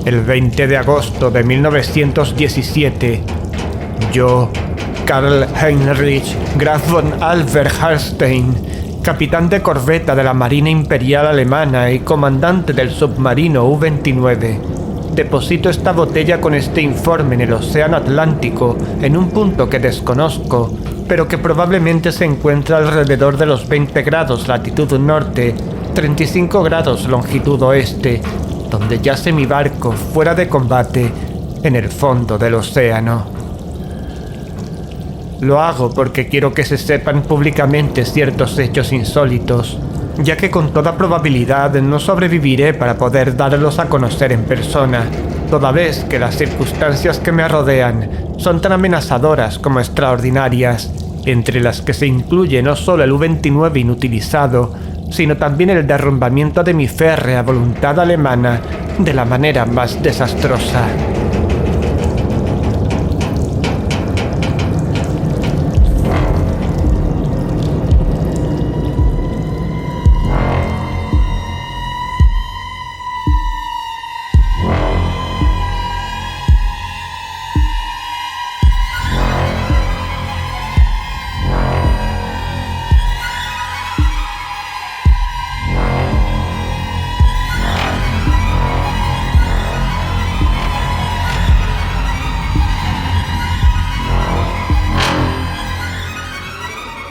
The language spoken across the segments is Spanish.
El 20 de agosto de 1917, yo, Karl Heinrich Graf von Albert-Hallstein, capitán de corbeta de la Marina Imperial Alemana y comandante del submarino U-29, deposito esta botella con este informe en el Océano Atlántico, en un punto que desconozco, pero que probablemente se encuentra alrededor de los 20 grados latitud norte, 35 grados longitud oeste, donde yace mi barco fuera de combate en el fondo del océano. Lo hago porque quiero que se sepan públicamente ciertos hechos insólitos, ya que con toda probabilidad no sobreviviré para poder darlos a conocer en persona, toda vez que las circunstancias que me rodean son tan amenazadoras como extraordinarias, entre las que se incluye no solo el U-29 inutilizado, sino también el derrumbamiento de mi férrea voluntad alemana de la manera más desastrosa.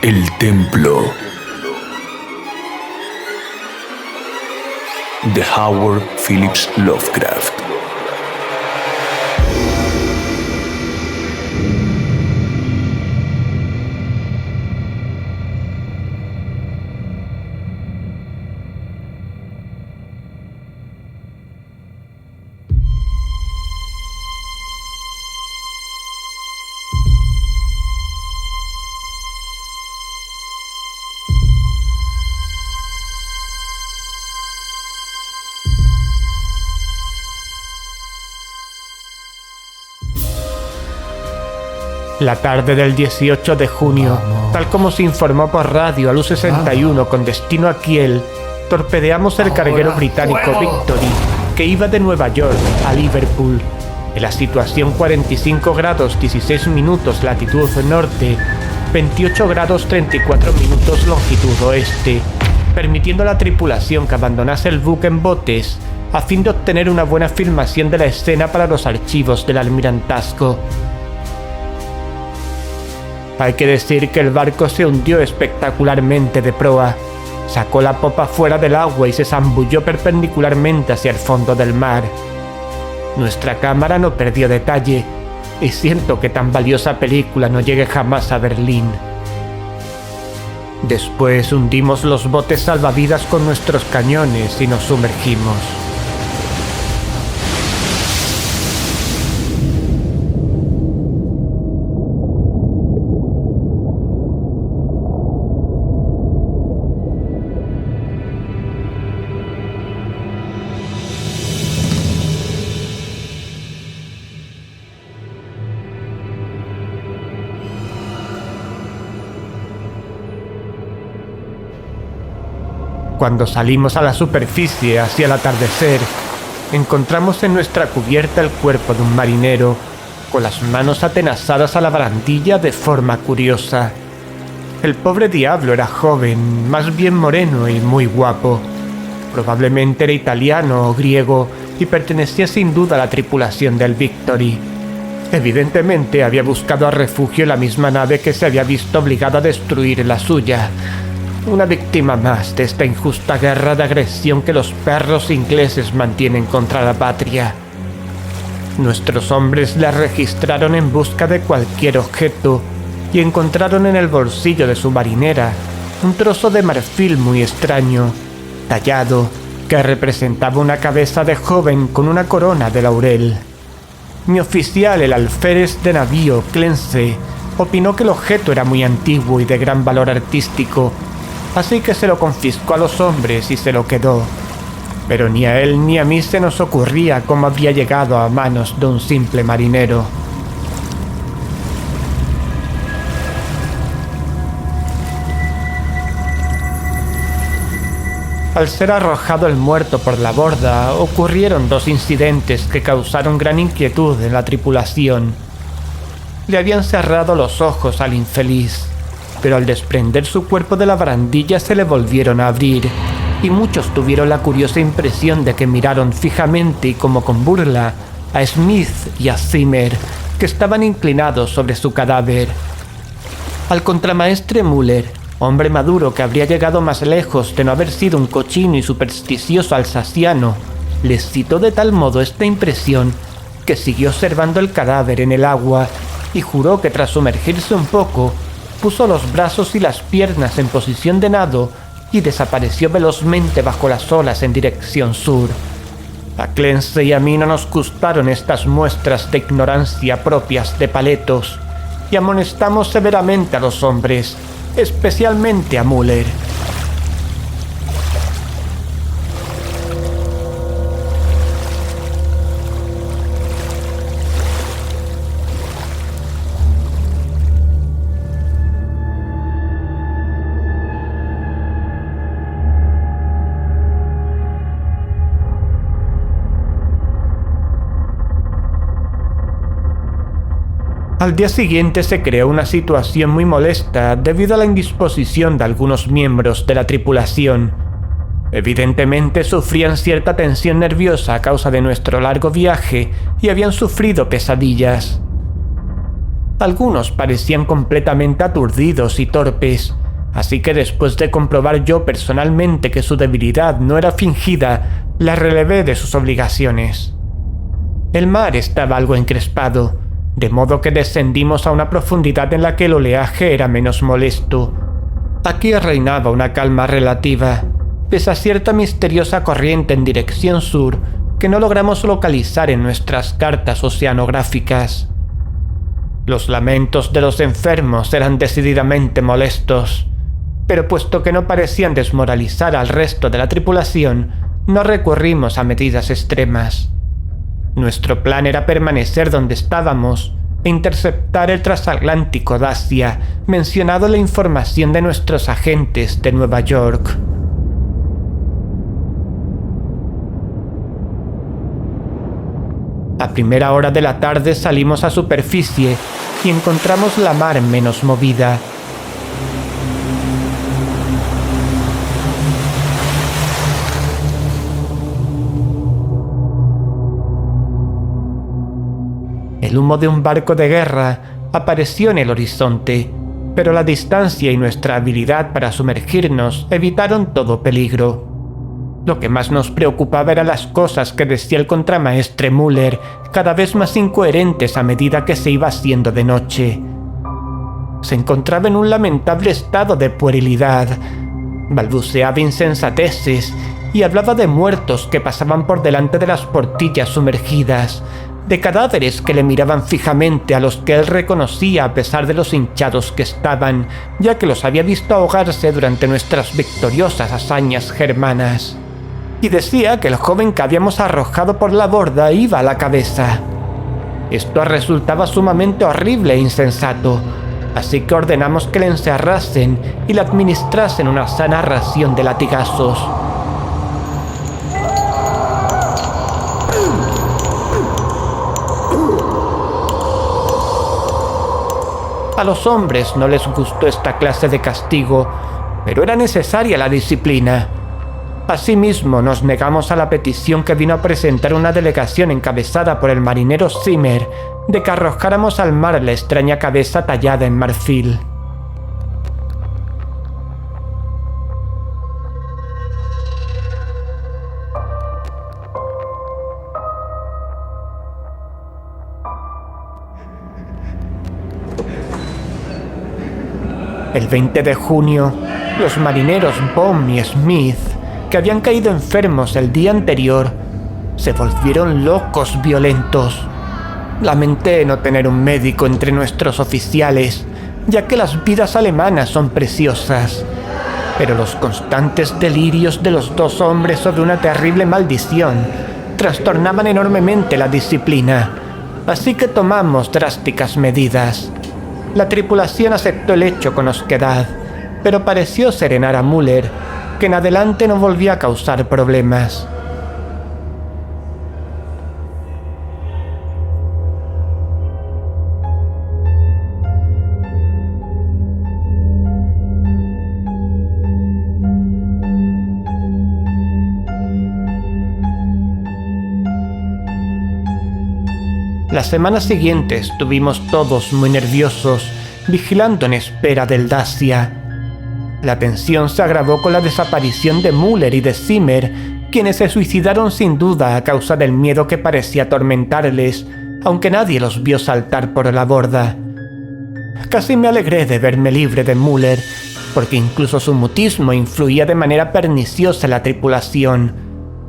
El templo de Howard Phillips Lovecraft. La tarde del 18 de junio, tal como se informó por radio al U-61 con destino a Kiel, torpedeamos el carguero británico Victory, que iba de Nueva York a Liverpool, en la situación 45 grados 16 minutos latitud norte, 28 grados 34 minutos longitud oeste, permitiendo a la tripulación que abandonase el buque en botes, a fin de obtener una buena filmación de la escena para los archivos del almirantazgo. Hay que decir que el barco se hundió espectacularmente de proa, sacó la popa fuera del agua y se zambulló perpendicularmente hacia el fondo del mar. Nuestra cámara no perdió detalle, y siento que tan valiosa película no llegue jamás a Berlín. Después hundimos los botes salvavidas con nuestros cañones y nos sumergimos. Cuando salimos a la superficie hacia el atardecer, encontramos en nuestra cubierta el cuerpo de un marinero, con las manos atenazadas a la barandilla de forma curiosa. El pobre diablo era joven, más bien moreno y muy guapo. Probablemente era italiano o griego y pertenecía sin duda a la tripulación del Victory. Evidentemente había buscado refugio en la misma nave que se había visto obligado a destruir la suya. Una víctima más de esta injusta guerra de agresión que los perros ingleses mantienen contra la patria. Nuestros hombres la registraron en busca de cualquier objeto y encontraron en el bolsillo de su marinera un trozo de marfil muy extraño, tallado, que representaba una cabeza de joven con una corona de laurel. Mi oficial, el alférez de navío Clense, opinó que el objeto era muy antiguo y de gran valor artístico, así que se lo confiscó a los hombres y se lo quedó. Pero ni a él ni a mí se nos ocurría cómo había llegado a manos de un simple marinero. Al ser arrojado el muerto por la borda, ocurrieron 2 incidentes que causaron gran inquietud en la tripulación. Le habían cerrado los ojos al infeliz, pero al desprender su cuerpo de la barandilla se le volvieron a abrir, y muchos tuvieron la curiosa impresión de que miraron fijamente y como con burla a Smith y a Zimmer, que estaban inclinados sobre su cadáver. Al contramaestre Muller, hombre maduro que habría llegado más lejos de no haber sido un cochino y supersticioso alsaciano, les citó de tal modo esta impresión que siguió observando el cadáver en el agua y juró que tras sumergirse un poco, puso los brazos y las piernas en posición de nado y desapareció velozmente bajo las olas en dirección sur. A Clancy y a mí no nos gustaron estas muestras de ignorancia propias de paletos y amonestamos severamente a los hombres, especialmente a Muller. Al día siguiente se creó una situación muy molesta debido a la indisposición de algunos miembros de la tripulación. Evidentemente sufrían cierta tensión nerviosa a causa de nuestro largo viaje y habían sufrido pesadillas. Algunos parecían completamente aturdidos y torpes, así que después de comprobar yo personalmente que su debilidad no era fingida, la relevé de sus obligaciones. El mar estaba algo encrespado, de modo que descendimos a una profundidad en la que el oleaje era menos molesto. Aquí reinaba una calma relativa, pese a cierta misteriosa corriente en dirección sur que no logramos localizar en nuestras cartas oceanográficas. Los lamentos de los enfermos eran decididamente molestos, pero puesto que no parecían desmoralizar al resto de la tripulación, no recurrimos a medidas extremas. Nuestro plan era permanecer donde estábamos e interceptar el transatlántico Dacia, mencionado en la información de nuestros agentes de Nueva York. A primera hora de la tarde salimos a superficie y encontramos la mar menos movida. El humo de un barco de guerra apareció en el horizonte, pero la distancia y nuestra habilidad para sumergirnos evitaron todo peligro. Lo que más nos preocupaba eran las cosas que decía el contramaestre Muller, cada vez más incoherentes a medida que se iba haciendo de noche. Se encontraba en un lamentable estado de puerilidad, balbuceaba insensateces y hablaba de muertos que pasaban por delante de las portillas sumergidas, de cadáveres que le miraban fijamente a los que él reconocía a pesar de los hinchados que estaban, ya que los había visto ahogarse durante nuestras victoriosas hazañas germanas. Y decía que el joven que habíamos arrojado por la borda iba a la cabeza. Esto resultaba sumamente horrible e insensato, así que ordenamos que le encerrasen y le administrasen una sana ración de latigazos. A los hombres no les gustó esta clase de castigo, pero era necesaria la disciplina. Asimismo, nos negamos a la petición que vino a presentar una delegación encabezada por el marinero Zimmer de que arrojáramos al mar la extraña cabeza tallada en marfil. El 20 de junio, los marineros Baum y Smith, que habían caído enfermos el día anterior, se volvieron locos violentos. Lamenté no tener un médico entre nuestros oficiales, ya que las vidas alemanas son preciosas, pero los constantes delirios de los 2 hombres sobre una terrible maldición trastornaban enormemente la disciplina, así que tomamos drásticas medidas. La tripulación aceptó el hecho con osquedad, pero pareció serenar a Muller, que en adelante no volvía a causar problemas. Las semanas siguientes estuvimos todos muy nerviosos, vigilando en espera del Dacia. La tensión se agravó con la desaparición de Müller y de Zimmer, quienes se suicidaron sin duda a causa del miedo que parecía atormentarles, aunque nadie los vio saltar por la borda. Casi me alegré de verme libre de Müller, porque incluso su mutismo influía de manera perniciosa en la tripulación.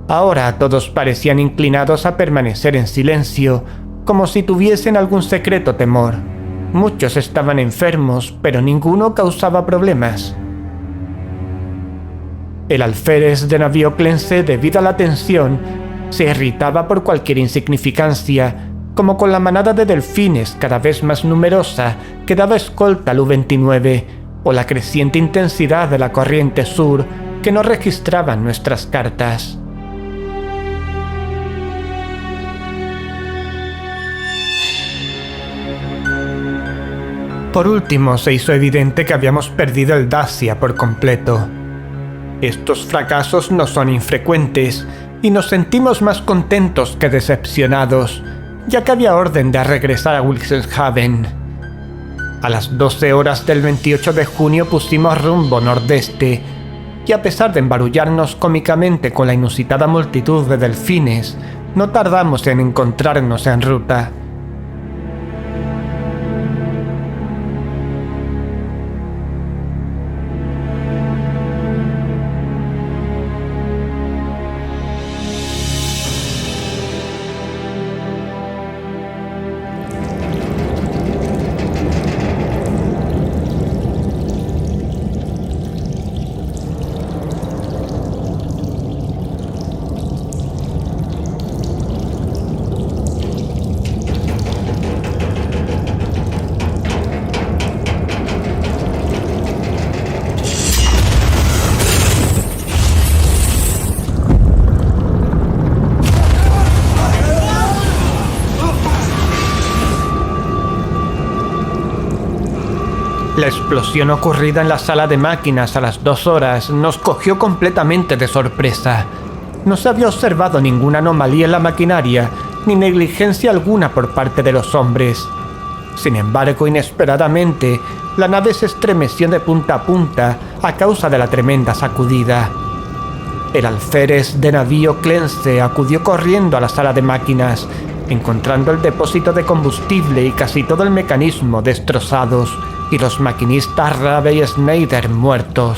Ahora todos parecían inclinados a permanecer en silencio, como si tuviesen algún secreto temor. Muchos estaban enfermos, pero ninguno causaba problemas. El alférez de navío Clense, debido a la tensión, se irritaba por cualquier insignificancia, como con la manada de delfines cada vez más numerosa que daba escolta al U-29, o la creciente intensidad de la corriente sur que no registraban nuestras cartas. Por último, se hizo evidente que habíamos perdido el Dacia por completo. Estos fracasos no son infrecuentes, y nos sentimos más contentos que decepcionados, ya que había orden de regresar a Wilhelmshaven. A las 12 horas del 28 de junio pusimos rumbo nordeste, y a pesar de embarullarnos cómicamente con la inusitada multitud de delfines, no tardamos en encontrarnos en ruta. La explosión ocurrida en la sala de máquinas a las 2 horas nos cogió completamente de sorpresa. No se había observado ninguna anomalía en la maquinaria, ni negligencia alguna por parte de los hombres. Sin embargo, inesperadamente, la nave se estremeció de punta a punta a causa de la tremenda sacudida. El alférez de navío Clense acudió corriendo a la sala de máquinas, encontrando el depósito de combustible y casi todo el mecanismo destrozados, y los maquinistas Rabe y Schneider muertos.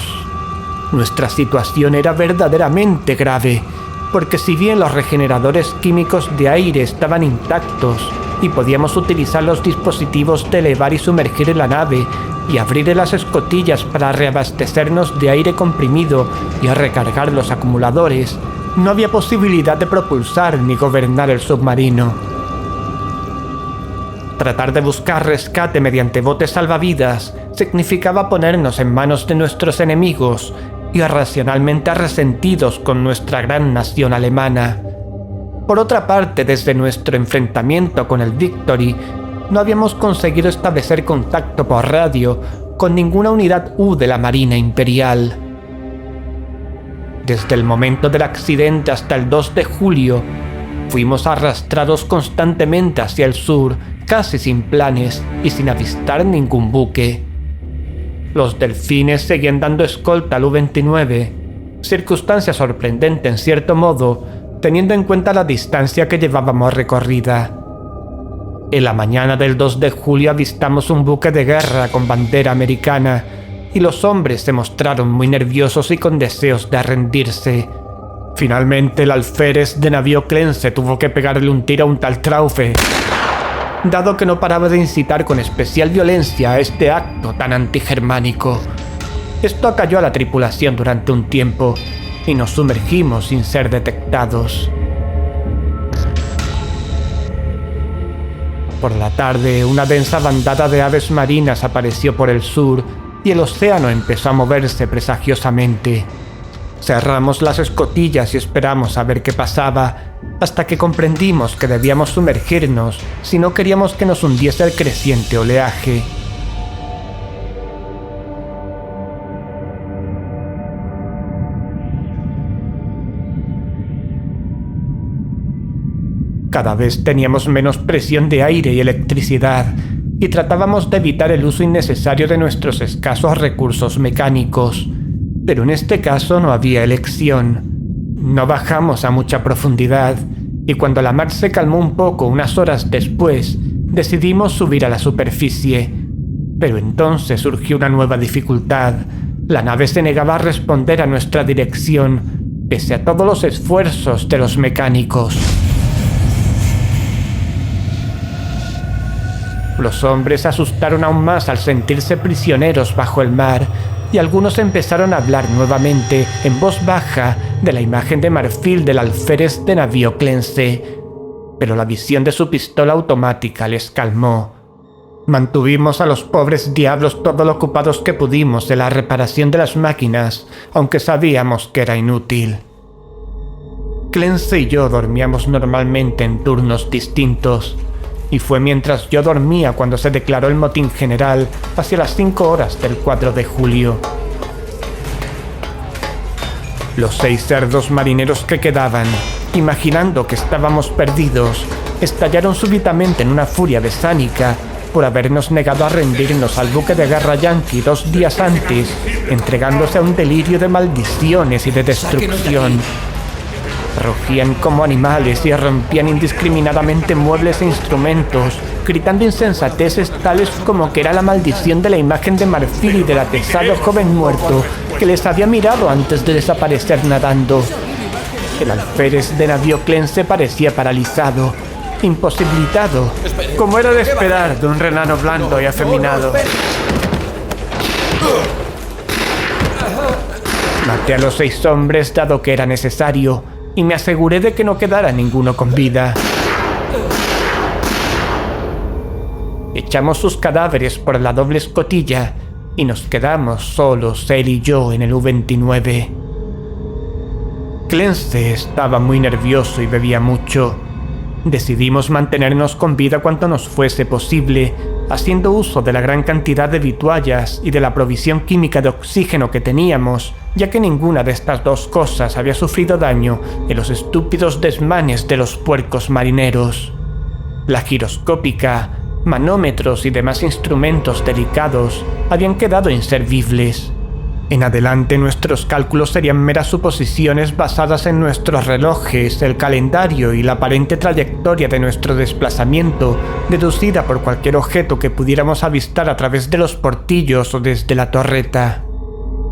Nuestra situación era verdaderamente grave, porque si bien los regeneradores químicos de aire estaban intactos y podíamos utilizar los dispositivos de elevar y sumergir la nave y abrir las escotillas para reabastecernos de aire comprimido y recargar los acumuladores, no había posibilidad de propulsar ni gobernar el submarino. Tratar de buscar rescate mediante botes salvavidas significaba ponernos en manos de nuestros enemigos, irracionalmente resentidos con nuestra gran nación alemana. Por otra parte, desde nuestro enfrentamiento con el Victory, no habíamos conseguido establecer contacto por radio con ninguna unidad U de la Marina Imperial. Desde el momento del accidente hasta el 2 de julio, fuimos arrastrados constantemente hacia el sur, casi sin planes y sin avistar ningún buque. Los delfines seguían dando escolta al U-29, circunstancia sorprendente en cierto modo, teniendo en cuenta la distancia que llevábamos recorrida. En la mañana del 2 de julio avistamos un buque de guerra con bandera americana, y los hombres se mostraron muy nerviosos y con deseos de rendirse. Finalmente el alférez de navío Clense tuvo que pegarle un tiro a un tal Traufe, dado que no paraba de incitar con especial violencia a este acto tan antigermánico. Esto acalló a la tripulación durante un tiempo, y nos sumergimos sin ser detectados. Por la tarde, una densa bandada de aves marinas apareció por el sur, y el océano empezó a moverse presagiosamente. Cerramos las escotillas y esperamos a ver qué pasaba, hasta que comprendimos que debíamos sumergirnos si no queríamos que nos hundiese el creciente oleaje. Cada vez teníamos menos presión de aire y electricidad, y tratábamos de evitar el uso innecesario de nuestros escasos recursos mecánicos. Pero en este caso no había elección. No bajamos a mucha profundidad, y cuando la mar se calmó un poco unas horas después, decidimos subir a la superficie. Pero entonces surgió una nueva dificultad. La nave se negaba a responder a nuestra dirección, pese a todos los esfuerzos de los mecánicos. Los hombres se asustaron aún más al sentirse prisioneros bajo el mar, y algunos empezaron a hablar nuevamente en voz baja de la imagen de marfil del alférez de navío Clense, pero la visión de su pistola automática les calmó. Mantuvimos a los pobres diablos todo lo ocupados que pudimos en la reparación de las máquinas, aunque sabíamos que era inútil. Clense y yo dormíamos normalmente en turnos distintos, y fue mientras yo dormía cuando se declaró el motín general hacia las 5 horas del 4 de julio. Los 6 cerdos marineros que quedaban, imaginando que estábamos perdidos, estallaron súbitamente en una furia besánica por habernos negado a rendirnos al buque de guerra yanqui 2 días antes, entregándose a un delirio de maldiciones y de destrucción. Rugían como animales y rompían indiscriminadamente muebles e instrumentos, gritando insensateces tales como que era la maldición de la imagen de marfil y del atezado joven muerto que les había mirado antes de desaparecer nadando. El alférez de navío Clense parecía paralizado, imposibilitado, como era de esperar de un renano blando y afeminado. Maté a los 6 hombres dado que era necesario, y me aseguré de que no quedara ninguno con vida. Echamos sus cadáveres por la doble escotilla y nos quedamos solos, él y yo, en el U-29. Clense estaba muy nervioso y bebía mucho. Decidimos mantenernos con vida cuanto nos fuese posible, haciendo uso de la gran cantidad de vituallas y de la provisión química de oxígeno que teníamos, ya que ninguna de estas dos cosas había sufrido daño en los estúpidos desmanes de los puercos marineros. La giroscópica, manómetros y demás instrumentos delicados habían quedado inservibles. En adelante nuestros cálculos serían meras suposiciones basadas en nuestros relojes, el calendario y la aparente trayectoria de nuestro desplazamiento, deducida por cualquier objeto que pudiéramos avistar a través de los portillos o desde la torreta.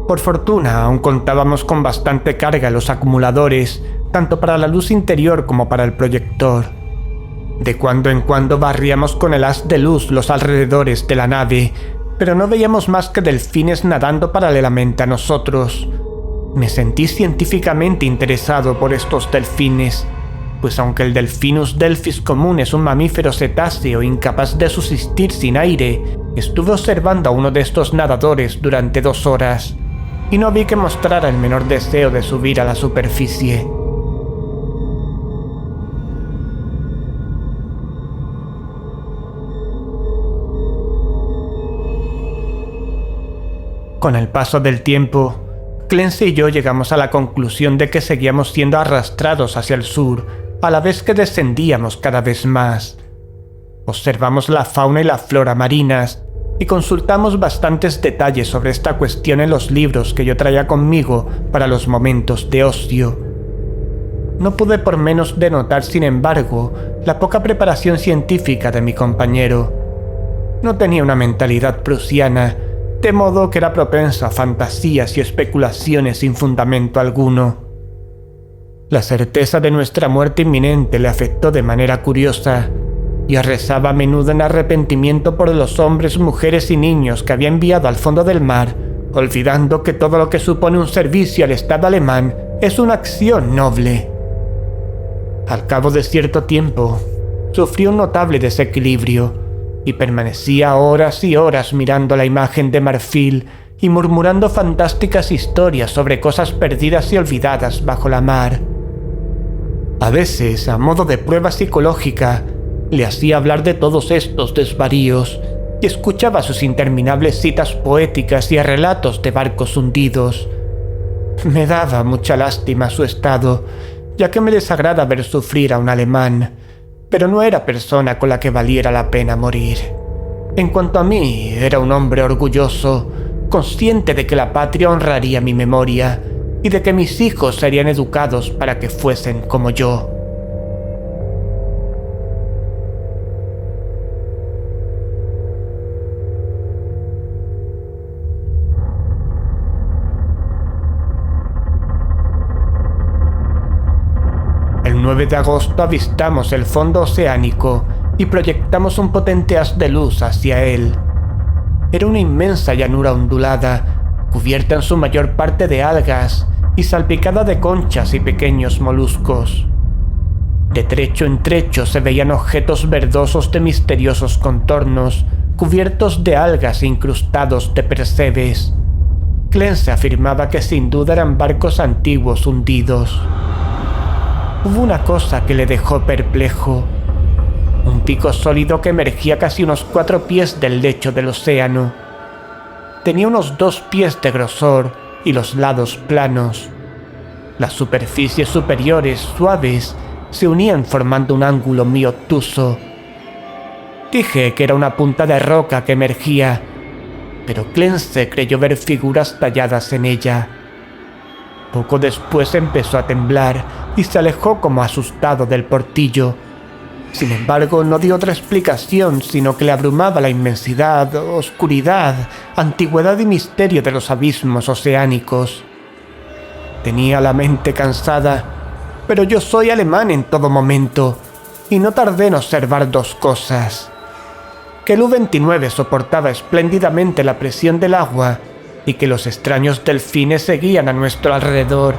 Por fortuna, aún contábamos con bastante carga en los acumuladores, tanto para la luz interior como para el proyector. De cuando en cuando barríamos con el haz de luz los alrededores de la nave, pero no veíamos más que delfines nadando paralelamente a nosotros. Me sentí científicamente interesado por estos delfines, pues aunque el Delphinus delphis común es un mamífero cetáceo incapaz de subsistir sin aire, estuve observando a uno de estos nadadores durante 2 horas, y no vi que mostrara el menor deseo de subir a la superficie. Con el paso del tiempo, Clense y yo llegamos a la conclusión de que seguíamos siendo arrastrados hacia el sur, a la vez que descendíamos cada vez más. Observamos la fauna y la flora marinas, y consultamos bastantes detalles sobre esta cuestión en los libros que yo traía conmigo para los momentos de ocio. No pude por menos de notar, sin embargo, la poca preparación científica de mi compañero. No tenía una mentalidad prusiana, de modo que era propenso a fantasías y especulaciones sin fundamento alguno. La certeza de nuestra muerte inminente le afectó de manera curiosa, y rezaba a menudo en arrepentimiento por los hombres, mujeres y niños que había enviado al fondo del mar, olvidando que todo lo que supone un servicio al Estado alemán es una acción noble. Al cabo de cierto tiempo, sufrió un notable desequilibrio, y permanecía horas y horas mirando la imagen de marfil y murmurando fantásticas historias sobre cosas perdidas y olvidadas bajo la mar. A veces, a modo de prueba psicológica, le hacía hablar de todos estos desvaríos y escuchaba sus interminables citas poéticas y relatos de barcos hundidos. Me daba mucha lástima su estado, ya que me desagrada ver sufrir a un alemán, pero no era persona con la que valiera la pena morir. En cuanto a mí, era un hombre orgulloso, consciente de que la patria honraría mi memoria y de que mis hijos serían educados para que fuesen como yo. El 9 de agosto avistamos el fondo oceánico y proyectamos un potente haz de luz hacia él. Era una inmensa llanura ondulada, cubierta en su mayor parte de algas y salpicada de conchas y pequeños moluscos. De trecho en trecho se veían objetos verdosos de misteriosos contornos, cubiertos de algas e incrustados de percebes. Clence afirmaba que sin duda eran barcos antiguos hundidos. Hubo una cosa que le dejó perplejo. Un pico sólido que emergía casi unos 4 pies del lecho del océano. Tenía unos 2 pies de grosor y los lados planos. Las superficies superiores, suaves, se unían formando un ángulo muy obtuso. Dije que era una punta de roca que emergía, pero Clence creyó ver figuras talladas en ella. Poco después empezó a temblar y se alejó como asustado del portillo. Sin embargo, no dio otra explicación, sino que le abrumaba la inmensidad, oscuridad, antigüedad y misterio de los abismos oceánicos. Tenía la mente cansada, pero yo soy alemán en todo momento, y no tardé en observar 2 cosas. Que el U-29 soportaba espléndidamente la presión del agua, y que los extraños delfines seguían a nuestro alrededor,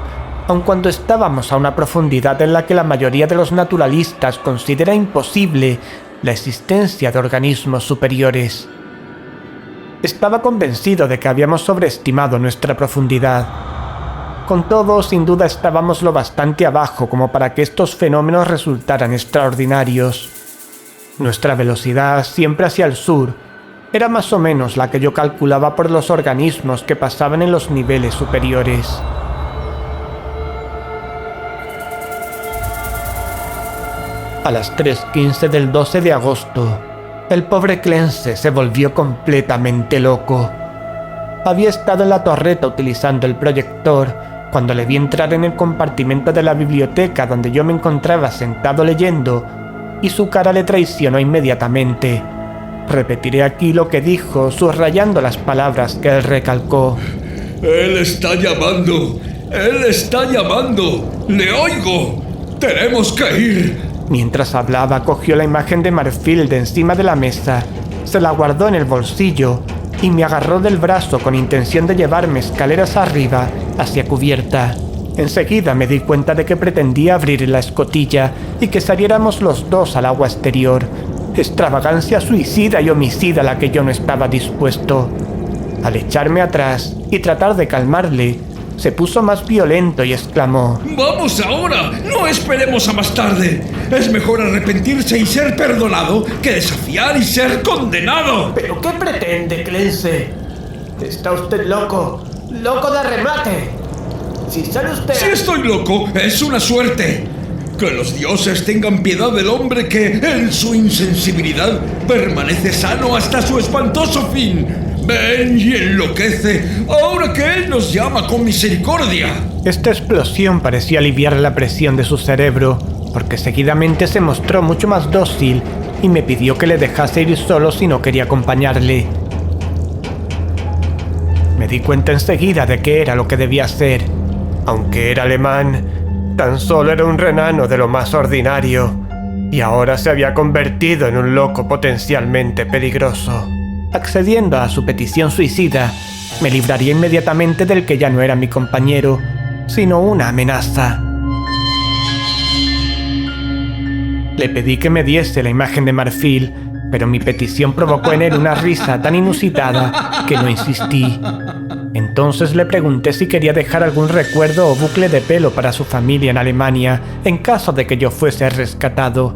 aun cuando estábamos a una profundidad en la que la mayoría de los naturalistas considera imposible la existencia de organismos superiores. Estaba convencido de que habíamos sobreestimado nuestra profundidad. Con todo, sin duda estábamos lo bastante abajo como para que estos fenómenos resultaran extraordinarios. Nuestra velocidad, siempre hacia el sur, era más o menos la que yo calculaba por los organismos que pasaban en los niveles superiores. A las 3:15 del 12 de agosto, el pobre Clence se volvió completamente loco. Había estado en la torreta utilizando el proyector cuando le vi entrar en el compartimento de la biblioteca donde yo me encontraba sentado leyendo, y su cara le traicionó inmediatamente. Repetiré aquí lo que dijo, subrayando las palabras que él recalcó. ¡Él está llamando! ¡Él está llamando! ¡Le oigo! ¡Tenemos que ir! Mientras hablaba, cogió la imagen de marfil de encima de la mesa, se la guardó en el bolsillo y me agarró del brazo con intención de llevarme escaleras arriba, hacia cubierta. Enseguida me di cuenta de que pretendía abrir la escotilla y que saliéramos los dos al agua exterior. Extravagancia suicida y homicida a la que yo no estaba dispuesto. Al echarme atrás y tratar de calmarle, se puso más violento y exclamó: ¡Vamos ahora! ¡No esperemos a más tarde! Es mejor arrepentirse y ser perdonado que desafiar y ser condenado. ¿Pero qué pretende, Clence? Está usted loco. ¡Loco de remate! Si sale usted... Si estoy loco, es una suerte. Que los dioses tengan piedad del hombre que, en su insensibilidad, permanece sano hasta su espantoso fin. Ven y enloquece, ahora que él nos llama con misericordia. Esta explosión parecía aliviar la presión de su cerebro, porque seguidamente se mostró mucho más dócil y me pidió que le dejase ir solo si no quería acompañarle. Me di cuenta enseguida de qué era lo que debía hacer. Aunque era alemán, tan solo era un renano de lo más ordinario, y ahora se había convertido en un loco potencialmente peligroso. Accediendo a su petición suicida, me libraría inmediatamente del que ya no era mi compañero, sino una amenaza. Le pedí que me diese la imagen de marfil, pero mi petición provocó en él una risa tan inusitada que no insistí. Entonces le pregunté si quería dejar algún recuerdo o bucle de pelo para su familia en Alemania, en caso de que yo fuese rescatado.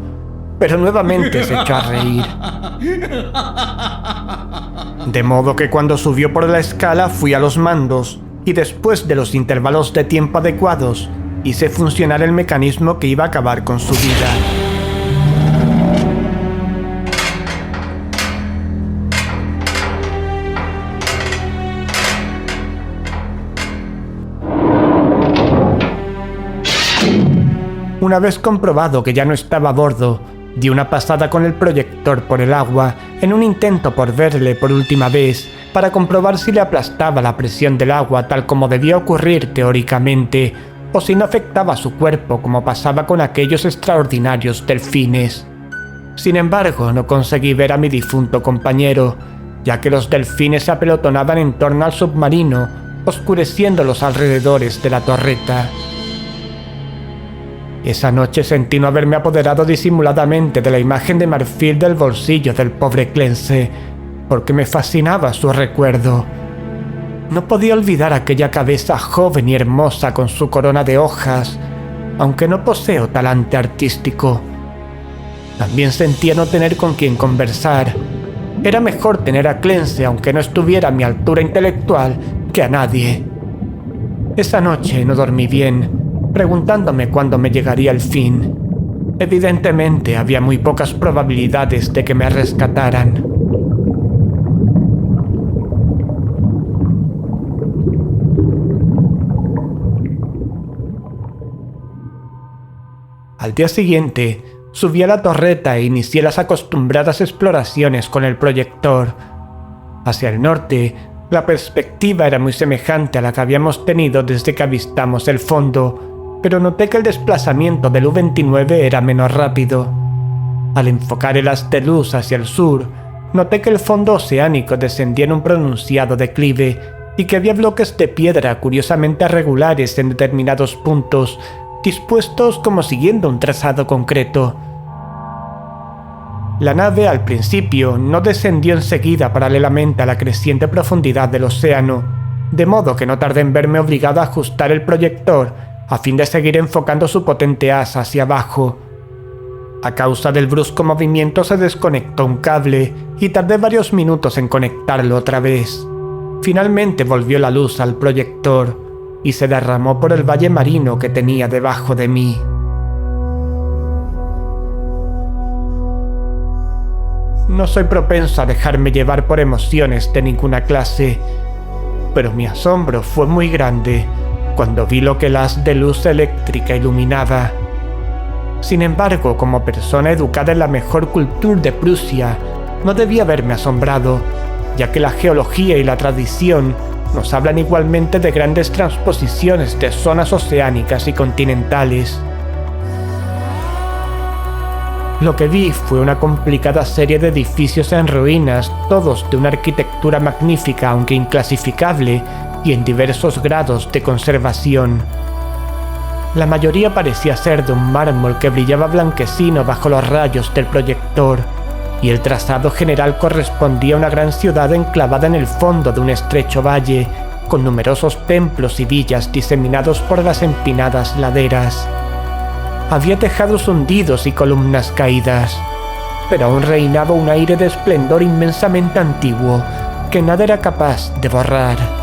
Pero nuevamente se echó a reír. De modo que cuando subió por la escala fui a los mandos, y después de los intervalos de tiempo adecuados, hice funcionar el mecanismo que iba a acabar con su vida. Una vez comprobado que ya no estaba a bordo, di una pasada con el proyector por el agua en un intento por verle por última vez para comprobar si le aplastaba la presión del agua tal como debía ocurrir teóricamente, o si no afectaba a su cuerpo como pasaba con aquellos extraordinarios delfines. Sin embargo, no conseguí ver a mi difunto compañero, ya que los delfines se apelotonaban en torno al submarino, oscureciendo los alrededores de la torreta. Esa noche sentí no haberme apoderado disimuladamente de la imagen de marfil del bolsillo del pobre Clense, porque me fascinaba su recuerdo. No podía olvidar aquella cabeza joven y hermosa con su corona de hojas, aunque no poseo talante artístico. También sentía no tener con quien conversar. Era mejor tener a Clense, aunque no estuviera a mi altura intelectual, que a nadie. Esa noche no dormí bien, preguntándome cuándo me llegaría el fin. Evidentemente había muy pocas probabilidades de que me rescataran. Al día siguiente, subí a la torreta e inicié las acostumbradas exploraciones con el proyector. Hacia el norte, la perspectiva era muy semejante a la que habíamos tenido desde que avistamos el fondo, pero noté que el desplazamiento del U-29 era menos rápido. Al enfocar el haz de luz hacia el sur, noté que el fondo oceánico descendía en un pronunciado declive y que había bloques de piedra curiosamente regulares en determinados puntos, dispuestos como siguiendo un trazado concreto. La nave al principio no descendió enseguida paralelamente a la creciente profundidad del océano, de modo que no tardé en verme obligado a ajustar el proyector a fin de seguir enfocando su potente haz hacia abajo. A causa del brusco movimiento se desconectó un cable y tardé varios minutos en conectarlo otra vez. Finalmente volvió la luz al proyector y se derramó por el valle marino que tenía debajo de mí. No soy propenso a dejarme llevar por emociones de ninguna clase, pero mi asombro fue muy grande cuando vi lo que el haz de luz eléctrica iluminaba. Sin embargo, como persona educada en la mejor cultura de Prusia, no debía haberme asombrado, ya que la geología y la tradición nos hablan igualmente de grandes transposiciones de zonas oceánicas y continentales. Lo que vi fue una complicada serie de edificios en ruinas, todos de una arquitectura magnífica aunque inclasificable, y en diversos grados de conservación. La mayoría parecía ser de un mármol que brillaba blanquecino bajo los rayos del proyector, y el trazado general correspondía a una gran ciudad enclavada en el fondo de un estrecho valle, con numerosos templos y villas diseminados por las empinadas laderas. Había tejados hundidos y columnas caídas, pero aún reinaba un aire de esplendor inmensamente antiguo que nada era capaz de borrar.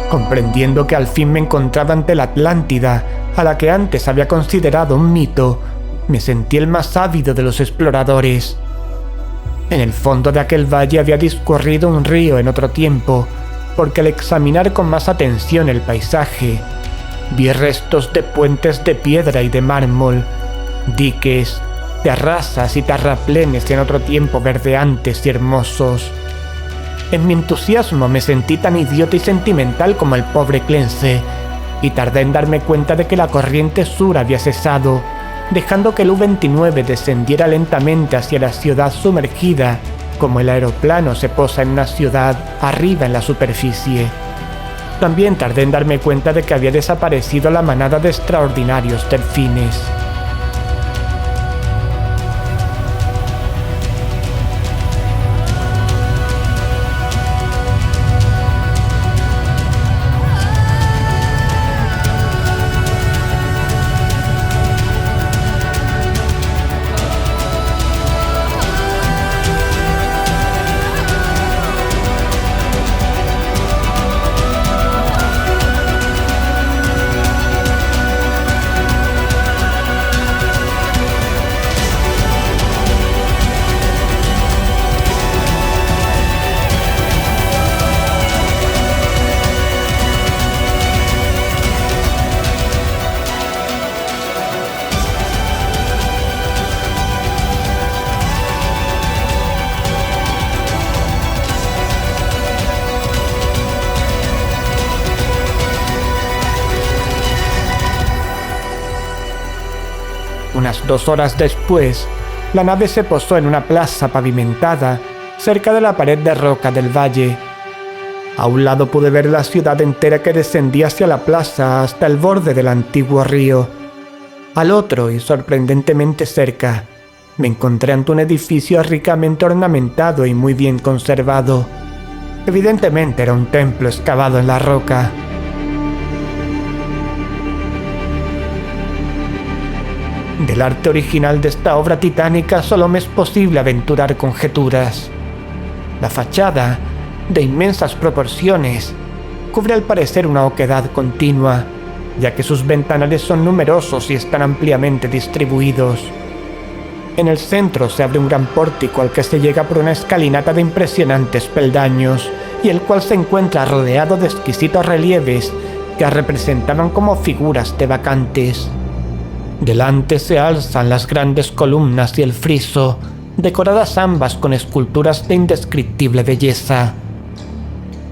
Comprendiendo que al fin me encontraba ante la Atlántida, a la que antes había considerado un mito, me sentí el más ávido de los exploradores. En el fondo de aquel valle había discurrido un río en otro tiempo, porque al examinar con más atención el paisaje, vi restos de puentes de piedra y de mármol, diques, terrazas y terraplenes en otro tiempo verdeantes y hermosos. En mi entusiasmo me sentí tan idiota y sentimental como el pobre Clense, y tardé en darme cuenta de que la corriente sur había cesado, dejando que el U-29 descendiera lentamente hacia la ciudad sumergida como el aeroplano se posa en una ciudad arriba en la superficie. También tardé en darme cuenta de que había desaparecido la manada de extraordinarios delfines. Unas 2 horas después, la nave se posó en una plaza pavimentada cerca de la pared de roca del valle. A un lado pude ver la ciudad entera que descendía hacia la plaza hasta el borde del antiguo río. Al otro, y sorprendentemente cerca, me encontré ante un edificio ricamente ornamentado y muy bien conservado. Evidentemente era un templo excavado en la roca. Del arte original de esta obra titánica solo me es posible aventurar conjeturas. La fachada, de inmensas proporciones, cubre al parecer una oquedad continua, ya que sus ventanales son numerosos y están ampliamente distribuidos. En el centro se abre un gran pórtico al que se llega por una escalinata de impresionantes peldaños, y el cual se encuentra rodeado de exquisitos relieves que representaban como figuras de bacantes. Delante se alzan las grandes columnas y el friso, decoradas ambas con esculturas de indescriptible belleza.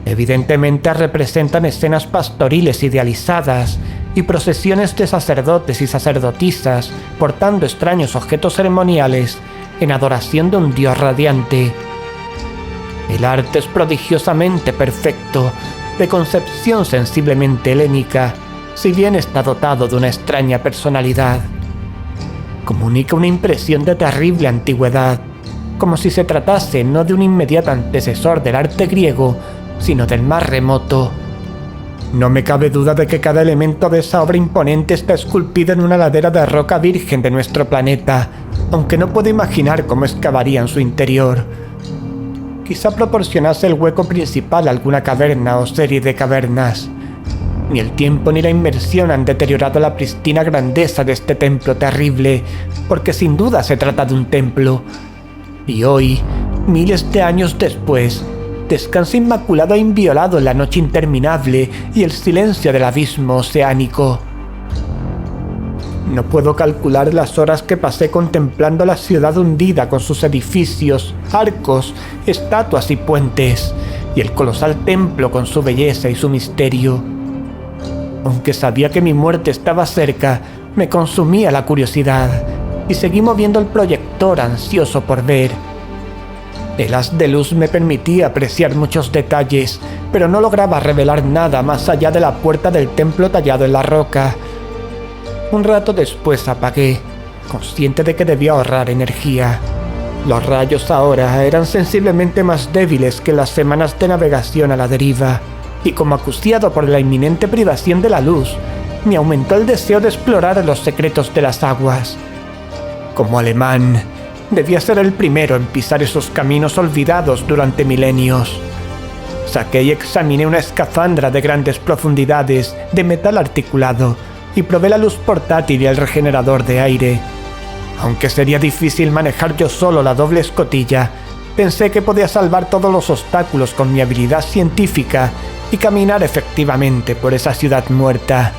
Evidentemente representan escenas pastoriles idealizadas y procesiones de sacerdotes y sacerdotisas portando extraños objetos ceremoniales en adoración de un dios radiante. El arte es prodigiosamente perfecto, de concepción sensiblemente helénica, si bien está dotado de una extraña personalidad. Comunica una impresión de terrible antigüedad, como si se tratase no de un inmediato antecesor del arte griego, sino del más remoto. No me cabe duda de que cada elemento de esa obra imponente está esculpido en una ladera de roca virgen de nuestro planeta, aunque no puedo imaginar cómo excavaría en su interior. Quizá proporcionase el hueco principal a alguna caverna o serie de cavernas. Ni el tiempo ni la inmersión han deteriorado la pristina grandeza de este templo terrible, porque sin duda se trata de un templo. Y hoy, miles de años después, descansa inmaculado e inviolado en la noche interminable y el silencio del abismo oceánico. No puedo calcular las horas que pasé contemplando la ciudad hundida con sus edificios, arcos, estatuas y puentes, y el colosal templo con su belleza y su misterio. Aunque sabía que mi muerte estaba cerca, me consumía la curiosidad, y seguí moviendo el proyector ansioso por ver. El haz de luz me permitía apreciar muchos detalles, pero no lograba revelar nada más allá de la puerta del templo tallado en la roca. Un rato después apagué, consciente de que debía ahorrar energía. Los rayos ahora eran sensiblemente más débiles que las semanas de navegación a la deriva, y como acuciado por la inminente privación de la luz, me aumentó el deseo de explorar los secretos de las aguas. Como alemán, debía ser el primero en pisar esos caminos olvidados durante milenios. Saqué y examiné una escafandra de grandes profundidades de metal articulado y probé la luz portátil y el regenerador de aire. Aunque sería difícil manejar yo solo la doble escotilla, pensé que podía salvar todos los obstáculos con mi habilidad científica y caminar efectivamente por esa ciudad muerta.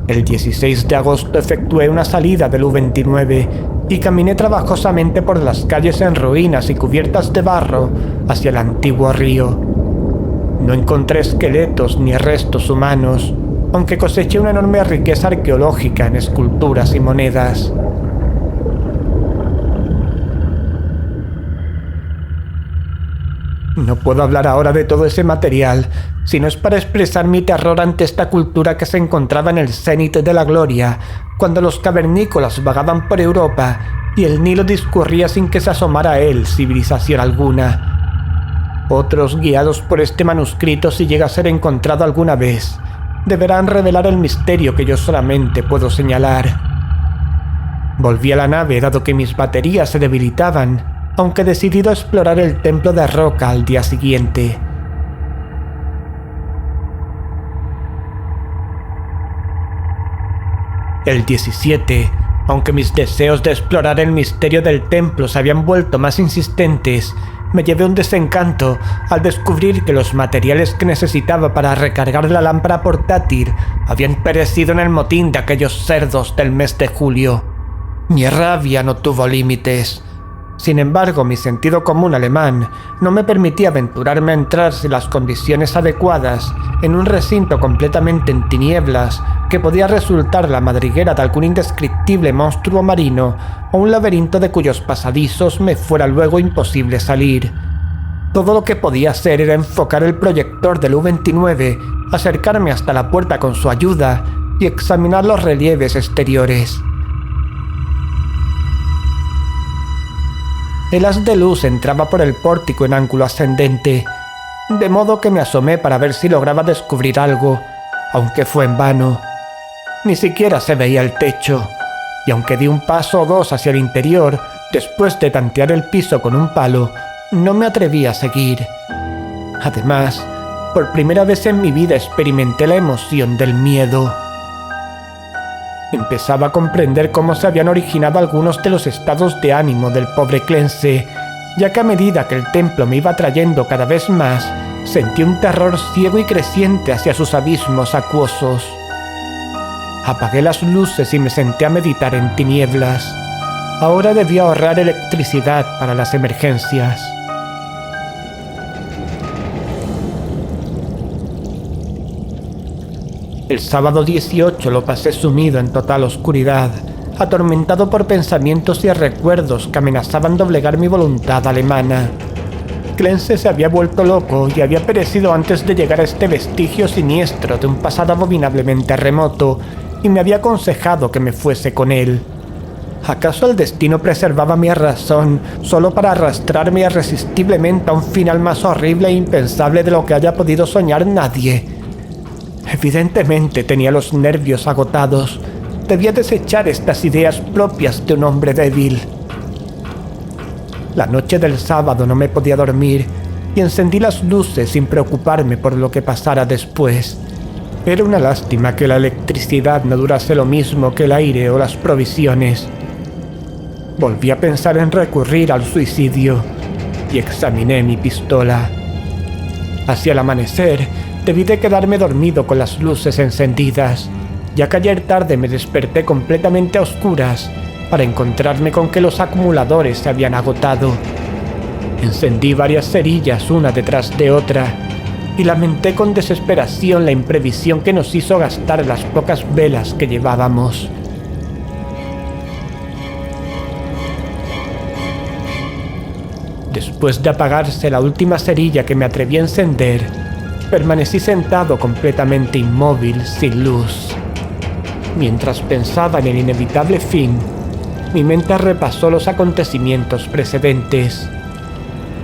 El 16 de agosto efectué una salida del U-29 y caminé trabajosamente por las calles en ruinas y cubiertas de barro hacia el antiguo río. No encontré esqueletos ni restos humanos, aunque coseché una enorme riqueza arqueológica en esculturas y monedas. No puedo hablar ahora de todo ese material, si no es para expresar mi terror ante esta cultura que se encontraba en el cenit de la gloria, cuando los cavernícolas vagaban por Europa y el Nilo discurría sin que se asomara a él civilización alguna. Otros, guiados por este manuscrito, si llega a ser encontrado alguna vez, deberán revelar el misterio que yo solamente puedo señalar. Volví a la nave dado que mis baterías se debilitaban, aunque decidido a explorar el templo de roca al día siguiente. El 17, aunque mis deseos de explorar el misterio del templo se habían vuelto más insistentes, me llevé un desencanto al descubrir que los materiales que necesitaba para recargar la lámpara portátil habían perecido en el motín de aquellos cerdos del mes de julio. Mi rabia no tuvo límites. Sin embargo, mi sentido común alemán no me permitía aventurarme a entrar sin las condiciones adecuadas en un recinto completamente en tinieblas que podía resultar la madriguera de algún indescriptible monstruo marino o un laberinto de cuyos pasadizos me fuera luego imposible salir. Todo lo que podía hacer era enfocar el proyector del U-29, acercarme hasta la puerta con su ayuda y examinar los relieves exteriores. El haz de luz entraba por el pórtico en ángulo ascendente, de modo que me asomé para ver si lograba descubrir algo, aunque fue en vano. Ni siquiera se veía el techo, y aunque di un paso o dos hacia el interior, después de tantear el piso con un palo, no me atreví a seguir. Además, por primera vez en mi vida experimenté la emoción del miedo. Empezaba a comprender cómo se habían originado algunos de los estados de ánimo del pobre Clense, ya que a medida que el templo me iba atrayendo cada vez más, sentí un terror ciego y creciente hacia sus abismos acuosos. Apagué las luces y me senté a meditar en tinieblas. Ahora debía ahorrar electricidad para las emergencias. El sábado 18 lo pasé sumido en total oscuridad, atormentado por pensamientos y recuerdos que amenazaban doblegar mi voluntad alemana. Clense se había vuelto loco y había perecido antes de llegar a este vestigio siniestro de un pasado abominablemente remoto, y me había aconsejado que me fuese con él. ¿Acaso el destino preservaba mi razón solo para arrastrarme irresistiblemente a un final más horrible e impensable de lo que haya podido soñar nadie? Evidentemente tenía los nervios agotados. Debía desechar estas ideas propias de un hombre débil. La noche del sábado no me podía dormir y encendí las luces sin preocuparme por lo que pasara después. Era una lástima que la electricidad no durase lo mismo que el aire o las provisiones. Volví a pensar en recurrir al suicidio y examiné mi pistola. Hacia el amanecer, debí de quedarme dormido con las luces encendidas, ya que ayer tarde me desperté completamente a oscuras para encontrarme con que los acumuladores se habían agotado. Encendí varias cerillas una detrás de otra y lamenté con desesperación la imprevisión que nos hizo gastar las pocas velas que llevábamos. Después de apagarse la última cerilla que me atreví a encender, permanecí sentado completamente inmóvil, sin luz. Mientras pensaba en el inevitable fin, mi mente repasó los acontecimientos precedentes.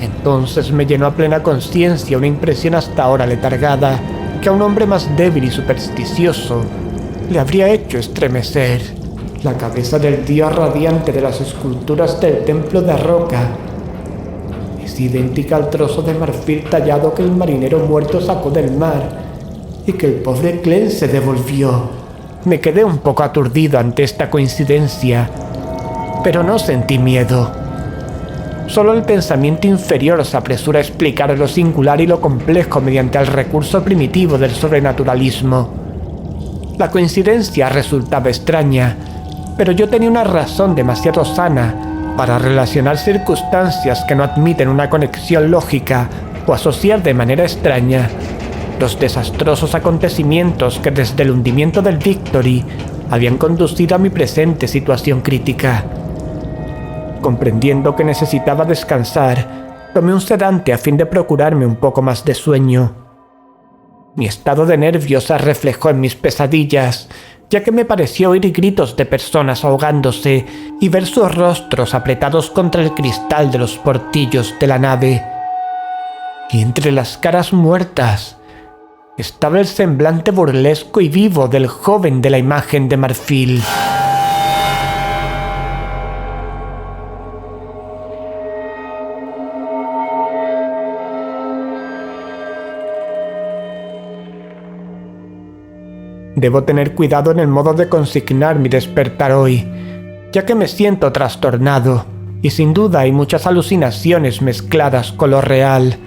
Entonces me llenó a plena conciencia una impresión hasta ahora letargada que a un hombre más débil y supersticioso le habría hecho estremecer. La cabeza del dios radiante de las esculturas del templo de roca es idéntica al trozo de marfil tallado que el marinero muerto sacó del mar y que el pobre Clense devolvió. Me quedé un poco aturdido ante esta coincidencia, pero no sentí miedo. Solo el pensamiento inferior se apresura a explicar lo singular y lo complejo mediante el recurso primitivo del sobrenaturalismo. La coincidencia resultaba extraña, pero yo tenía una razón demasiado sana para relacionar circunstancias que no admiten una conexión lógica o asociar de manera extraña. los desastrosos acontecimientos que desde el hundimiento del Victory habían conducido a mi presente situación crítica. Comprendiendo que necesitaba descansar, tomé un sedante a fin de procurarme un poco más de sueño. Mi estado de nervios se reflejó en mis pesadillas, ya que me pareció oír gritos de personas ahogándose y ver sus rostros apretados contra el cristal de los portillos de la nave. Y entre las caras muertas estaba el semblante burlesco y vivo del joven de la imagen de marfil. Debo tener cuidado en el modo de consignar mi despertar hoy, ya que me siento trastornado y sin duda hay muchas alucinaciones mezcladas con lo real.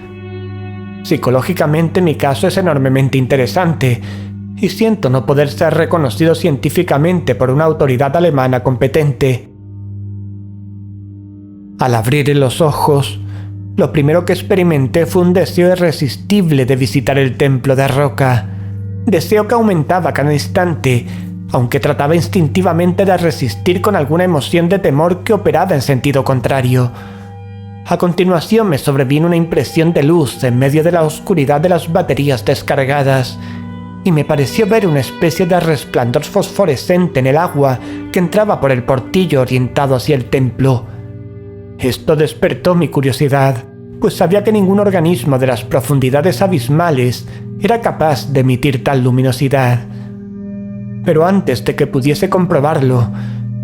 Psicológicamente mi caso es enormemente interesante y siento no poder ser reconocido científicamente por una autoridad alemana competente. Al abrir los ojos, lo primero que experimenté fue un deseo irresistible de visitar el templo de roca. Deseo que aumentaba cada instante, aunque trataba instintivamente de resistir con alguna emoción de temor que operaba en sentido contrario. A continuación me sobrevino una impresión de luz en medio de la oscuridad de las baterías descargadas, y me pareció ver una especie de resplandor fosforescente en el agua que entraba por el portillo orientado hacia el templo. Esto despertó mi curiosidad, pues sabía que ningún organismo de las profundidades abismales era capaz de emitir tal luminosidad. Pero antes de que pudiese comprobarlo,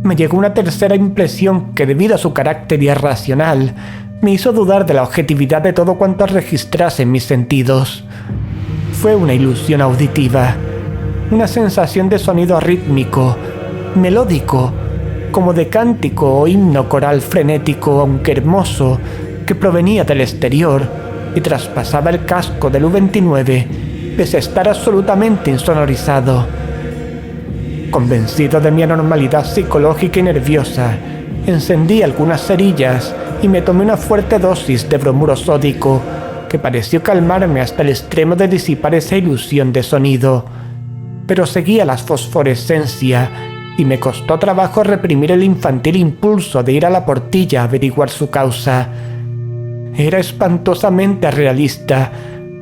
me llegó una tercera impresión que, debido a su carácter irracional, me hizo dudar de la objetividad de todo cuanto registrase en mis sentidos. Fue una ilusión auditiva, una sensación de sonido rítmico, melódico, como de cántico o himno coral frenético aunque hermoso, que provenía del exterior y traspasaba el casco del U-29, pese a estar absolutamente insonorizado. Convencido de mi anormalidad psicológica y nerviosa, encendí algunas cerillas y me tomé una fuerte dosis de bromuro sódico, que pareció calmarme hasta el extremo de disipar esa ilusión de sonido. Pero seguía la fosforescencia y me costó trabajo reprimir el infantil impulso de ir a la portilla a averiguar su causa. Era espantosamente realista,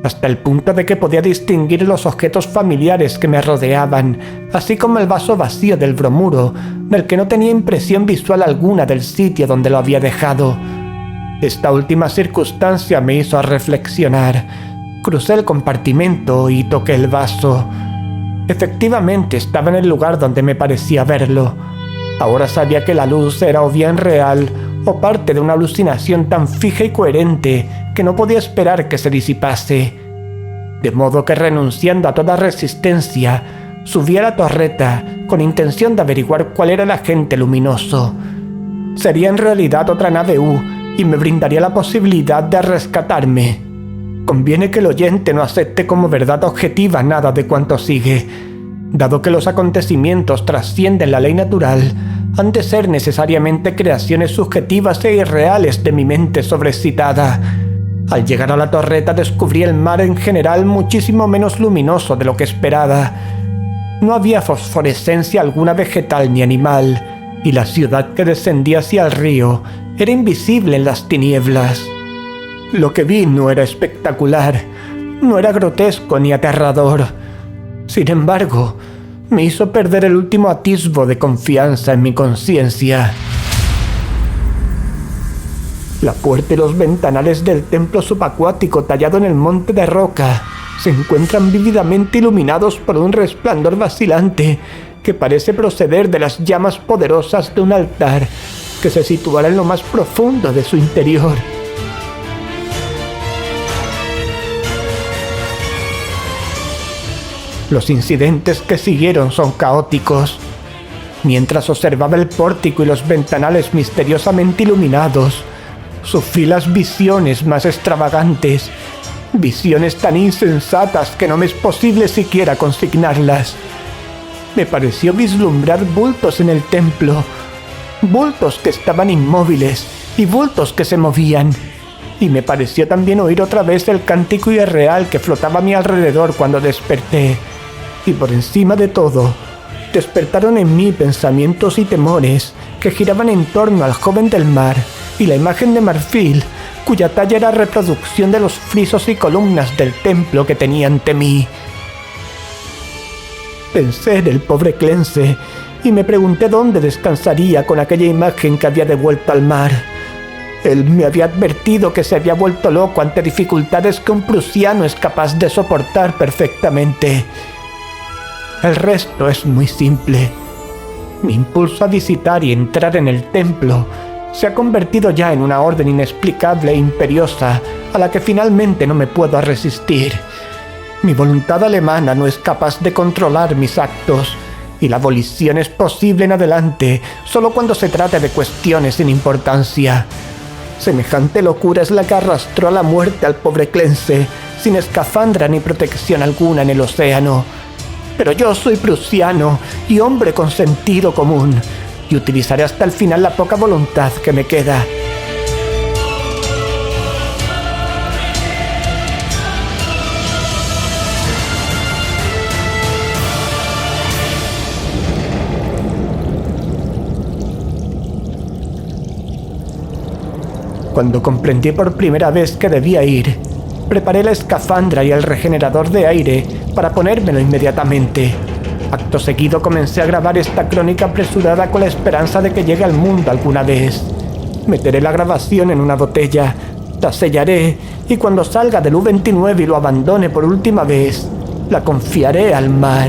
hasta el punto de que podía distinguir los objetos familiares que me rodeaban, así como el vaso vacío del bromuro, del que no tenía impresión visual alguna del sitio donde lo había dejado. Esta última circunstancia me hizo reflexionar. Crucé el compartimento y toqué el vaso. Efectivamente estaba en el lugar donde me parecía verlo. Ahora sabía que la luz era o bien real o parte de una alucinación tan fija y coherente que no podía esperar que se disipase. De modo que, renunciando a toda resistencia, subí a la torreta con intención de averiguar cuál era el agente luminoso. Sería en realidad otra nave U y me brindaría la posibilidad de rescatarme. Conviene que el oyente no acepte como verdad objetiva nada de cuanto sigue. Dado que los acontecimientos trascienden la ley natural, han de ser necesariamente creaciones subjetivas e irreales de mi mente sobreexcitada. Al llegar a la torreta descubrí el mar en general muchísimo menos luminoso de lo que esperaba. No había fosforescencia alguna vegetal ni animal, y la ciudad que descendía hacia el río era invisible en las tinieblas. Lo que vi no era espectacular, no era grotesco ni aterrador. Sin embargo, me hizo perder el último atisbo de confianza en mi conciencia. La puerta y los ventanales del templo subacuático tallado en el monte de roca se encuentran vívidamente iluminados por un resplandor vacilante que parece proceder de las llamas poderosas de un altar que se situará en lo más profundo de su interior. Los incidentes que siguieron son caóticos. Mientras observaba el pórtico y los ventanales misteriosamente iluminados, sufrí las visiones más extravagantes, visiones tan insensatas que no me es posible siquiera consignarlas. Me pareció vislumbrar bultos en el templo, bultos que estaban inmóviles y bultos que se movían, y me pareció también oír otra vez el cántico irreal que flotaba a mi alrededor cuando desperté. Y por encima de todo, despertaron en mí pensamientos y temores que giraban en torno al joven del mar y la imagen de marfil, cuya talla era reproducción de los frisos y columnas del templo que tenía ante mí. Pensé en el pobre Clense y me pregunté dónde descansaría con aquella imagen que había devuelto al mar. Él me había advertido que se había vuelto loco ante dificultades que un prusiano es capaz de soportar perfectamente. El resto es muy simple. Mi impulso a visitar y entrar en el templo se ha convertido ya en una orden inexplicable e imperiosa a la que finalmente no me puedo resistir. Mi voluntad alemana no es capaz de controlar mis actos, y la abolición es posible en adelante solo cuando se trate de cuestiones sin importancia. Semejante locura es la que arrastró a la muerte al pobre Clense, sin escafandra ni protección alguna en el océano. Pero yo soy prusiano y hombre con sentido común, y utilizaré hasta el final la poca voluntad que me queda. Cuando comprendí por primera vez que debía ir, preparé la escafandra y el regenerador de aire para ponérmelo inmediatamente. Acto seguido comencé a grabar esta crónica apresurada con la esperanza de que llegue al mundo alguna vez. Meteré la grabación en una botella, la sellaré y cuando salga del U-29 y lo abandone por última vez, la confiaré al mar.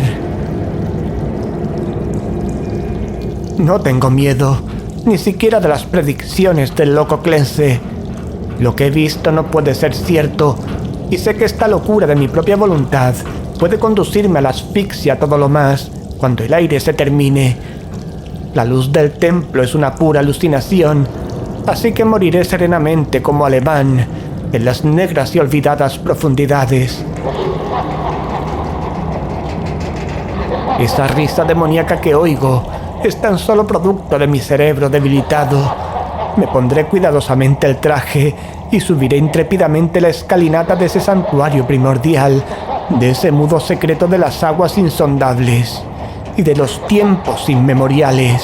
No tengo miedo, ni siquiera de las predicciones del loco Clense. Lo que he visto no puede ser cierto, y sé que esta locura de mi propia voluntad puede conducirme a la asfixia todo lo más cuando el aire se termine. La luz del templo es una pura alucinación, así que moriré serenamente como alemán en las negras y olvidadas profundidades. Esa risa demoníaca que oigo es tan solo producto de mi cerebro debilitado. Me pondré cuidadosamente el traje y subiré intrépidamente la escalinata de ese santuario primordial, de ese mudo secreto de las aguas insondables y de los tiempos inmemoriales.